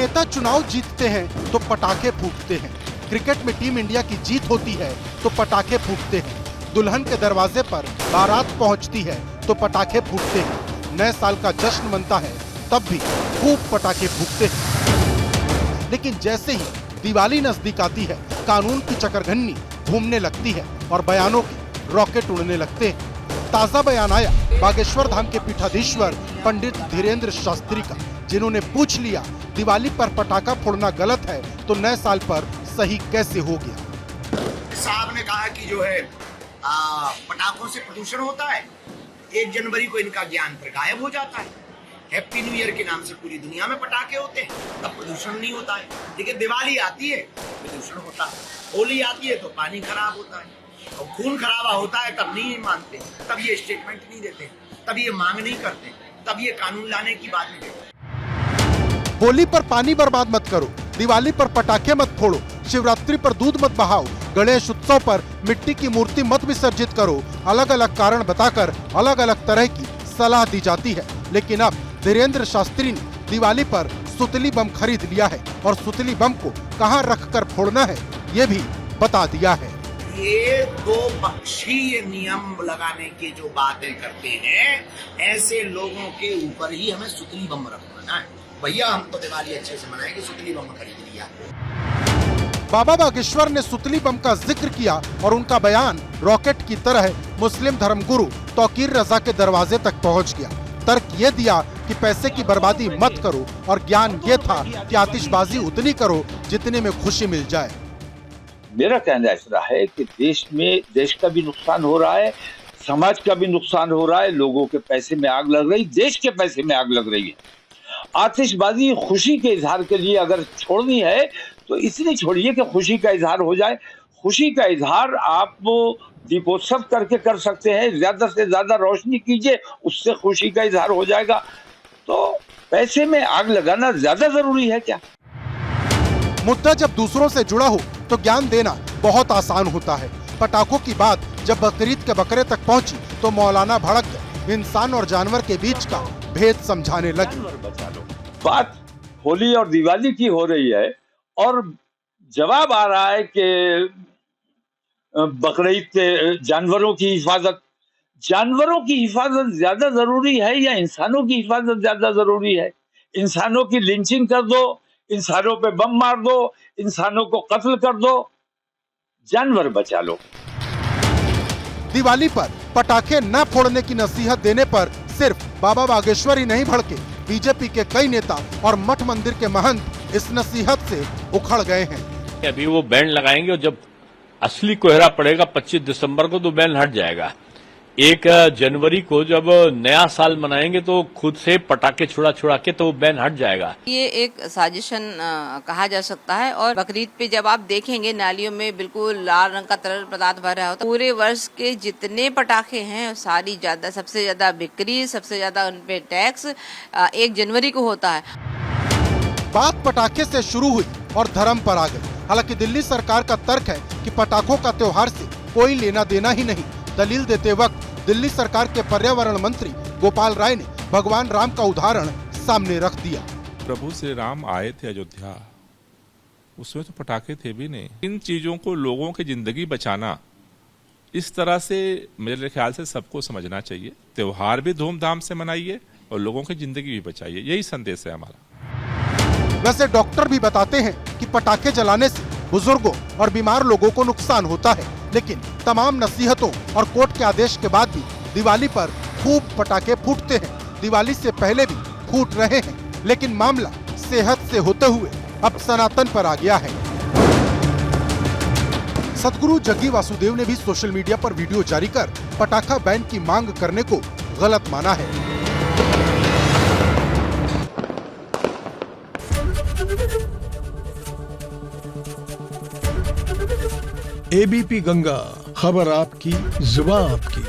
नेता चुनाव जीतते हैं तो पटाखे फूटते हैं, क्रिकेट में टीम इंडिया की जीत होती है तो पटाखे फूटते हैं, दुल्हन के दरवाजे पर बारात पहुंचती है तो पटाखे फूटते हैं, नए साल का जश्न मनता है तब भी खूब पटाखे फूटते हैं। लेकिन जैसे ही दिवाली नजदीक आती है, कानून की चकरघन्नी घूमने लगती है और बयानों के रॉकेट उड़ने लगते हैं। ताजा बयान आया बागेश्वर धाम के पीठाधीश्वर पंडित धीरेन्द्र शास्त्री का, जिन्होंने पूछ लिया दिवाली पर पटाखा फोड़ना गलत है तो नए साल पर सही कैसे हो गया। साहब ने कहा कि जो है पटाखों से प्रदूषण होता है, 1 जनवरी को इनका ज्ञान फिर गायब हो जाता है। हैप्पी न्यू ईयर के नाम से पूरी दुनिया में पटाखे होते हैं, तब प्रदूषण नहीं होता है। लेकिन दिवाली आती है प्रदूषण होता है, होली आती है तो पानी खराब होता है, और खून खराबा होता है तब नहीं मानते, तब ये स्टेटमेंट नहीं देते, तब ये मांग नहीं करते, तब ये कानून लाने की बात नहीं करते। होली पर पानी बर्बाद मत करो, दिवाली पर पटाखे मत फोड़ो, शिवरात्रि पर दूध मत बहाओ, गणेश उत्सव पर मिट्टी की मूर्ति मत विसर्जित करो। अलग अलग कारण बताकर अलग अलग तरह की सलाह दी जाती है। लेकिन अब धीरेन्द्र शास्त्री ने दिवाली पर सुतली बम खरीद लिया है और सुतली बम को कहां रखकर फोड़ना है ये भी बता दिया है। ये दो पक्षीय नियम लगाने की जो बातें करते हैं, ऐसे लोगों के ऊपर ही हमें सुतली बम रखवाना है। भैया हम तो दिवाली अच्छे से मनाएंगे, सुतली बम खरीद लिया। बाबा बागेश्वर ने सुतली बम का जिक्र किया और उनका बयान रॉकेट की तरह मुस्लिम धर्मगुरु तौकीर रजा के दरवाजे तक पहुंच गया। तर्क ये दिया कि पैसे की बर्बादी मत करो और ज्ञान ये था कि आतिशबाजी उतनी करो जितने में खुशी मिल जाए। मेरा कहना ऐसा है कि देश का भी नुकसान हो रहा है, समाज का भी नुकसान हो रहा है, लोगों के पैसे में आग लग रही, देश के पैसे में आग लग रही है। आतिशबाजी खुशी के इजहार के लिए अगर छोड़नी है तो इसलिए छोड़िए कि खुशी का इजहार हो जाए। खुशी का इजहार आप दीपोत्सव करके कर सकते हैं, ज्यादा से ज्यादा रोशनी कीजिए, उससे खुशी का इजहार हो जाएगा। तो पैसे में आग लगाना ज्यादा जरूरी है क्या? मुद्दा जब दूसरों से जुड़ा हो तो ज्ञान देना बहुत आसान होता है। पटाखों की बात जब बकरीद के बकरे तक पहुंची तो मौलाना भड़क गए, इंसान और जानवर के बीच का भेद समझाने लगे। बात होली और दिवाली की हो रही है और जवाब आ रहा है कि बकरीद के जानवरों की हिफाजत ज्यादा जरूरी है या इंसानों की हिफाजत ज्यादा जरूरी है? इंसानों की लिंचिंग कर दो, इंसानों पे बम मार दो, इंसानों को कत्ल कर दो, जानवर बचा लो। दिवाली पर पटाखे न फोड़ने की नसीहत देने पर सिर्फ बाबा बागेश्वर ही नहीं भड़के, बीजेपी के कई नेता और मठ मंदिर के महंत इस नसीहत से उखड़ गए हैं। अभी वो बैन लगाएंगे और जब असली कोहरा पड़ेगा 25 दिसंबर को तो बैन हट जाएगा। 1 जनवरी को जब नया साल मनाएंगे तो खुद से पटाखे छुड़ा के तो बैन हट जाएगा। ये एक साजिशन कहा जा सकता है। और बकरीद पे जब आप देखेंगे नालियों में बिल्कुल लाल रंग का तरल पदार्थ भरा होता है। पूरे वर्ष के जितने पटाखे हैं सबसे ज्यादा बिक्री, सबसे ज्यादा उनपे टैक्स 1 जनवरी को होता है। बात पटाखे से शुरू हुई और धर्म पर आ गई। हालांकि दिल्ली सरकार का तर्क है कि पटाखों का त्योहार से कोई लेना देना ही नहीं। दलील देते वक्त दिल्ली सरकार के पर्यावरण मंत्री गोपाल राय ने भगवान राम का उदाहरण सामने रख दिया। प्रभु श्री राम आए थे अयोध्या, उसमें तो पटाखे थे भी नहीं। इन चीजों को लोगों की जिंदगी बचाना, इस तरह से मेरे ख्याल से सबको समझना चाहिए। त्योहार भी धूमधाम से मनाइए और लोगों की जिंदगी भी बचाइए, यही संदेश है हमारा। वैसे डॉक्टर भी बताते हैं कि पटाखे जलाने से बुजुर्गों और बीमार लोगों को नुकसान होता है। लेकिन तमाम नसीहतों और कोर्ट के आदेश के बाद भी दिवाली पर खूब पटाखे फूटते हैं। दिवाली से पहले भी फूट रहे हैं, लेकिन मामला सेहत से होते हुए अब सनातन पर आ गया है। सदगुरु जग्गी वासुदेव ने भी सोशल मीडिया पर वीडियो जारी कर पटाखा बैन की मांग करने को गलत माना है। एबीपी गंगा, खबर आपकी, जुबान आपकी।